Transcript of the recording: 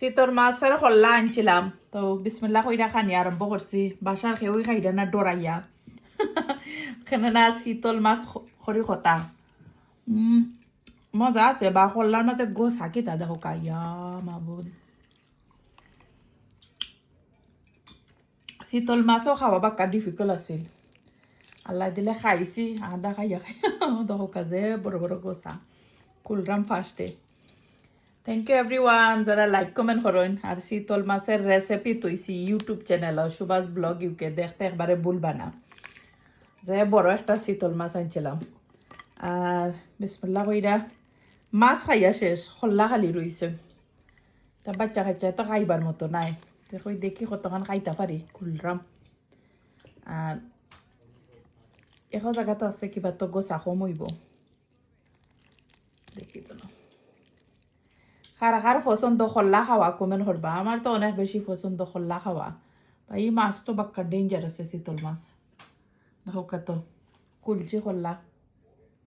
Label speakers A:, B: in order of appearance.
A: শীতল মাছের খল্লা আনছিলাম তো বিসমিল্লাহ কইরা খানি আরম্ভ করছি বাসার কেউই খাইরা না ডরাইয়া এখানে না শীতল মাছ খড়ি খতা মজা আছে বা খল্লার মাঝে গোস হাকি তা দেখো কাইয়া মাবুদ শীতল মাছও খাওয়া বাক্কা ডিফিকাল্ট আছিল আল্লাহ দিলে খাইছি আদা খাইয়া দেখো কাজে বড় বড় গোসা কুলরাম ফার্স্টে থ্যাংক ইউ এভরিওয়ান যারা লাইক কমেন্ট করেন আর শীতল মাছের রেসিপি তৈছি ইউটিউব চ্যানেল সুভাষ ব্লগ ইউকে দেখতে একবারে ভুলবা না যে বড় একটা শীতল মাছ আনছিলাম আর বিসমিল্লাহ কইরা মাছ খাইয়া শেষ খল্লা খালি রইছে তা বাচ্চা কাচ্চা তো খাইবার মতো নাই দেখো দেখি কতক্ষণ খাইতে পারি কুলরাম আর এখন জায়গাতে আছে কিবা তো গোসা কম হইব দেখি তো না কার পছন্দ খল্লা খাওয়া কমেন্ট করবা আমার তো অনেক বেশি পছন্দ খল্লা খাওয়া এই মাছ তো বাক্কা ডেঞ্জার আছে শীতল মাছ দেখো কত কুলচি খল্লা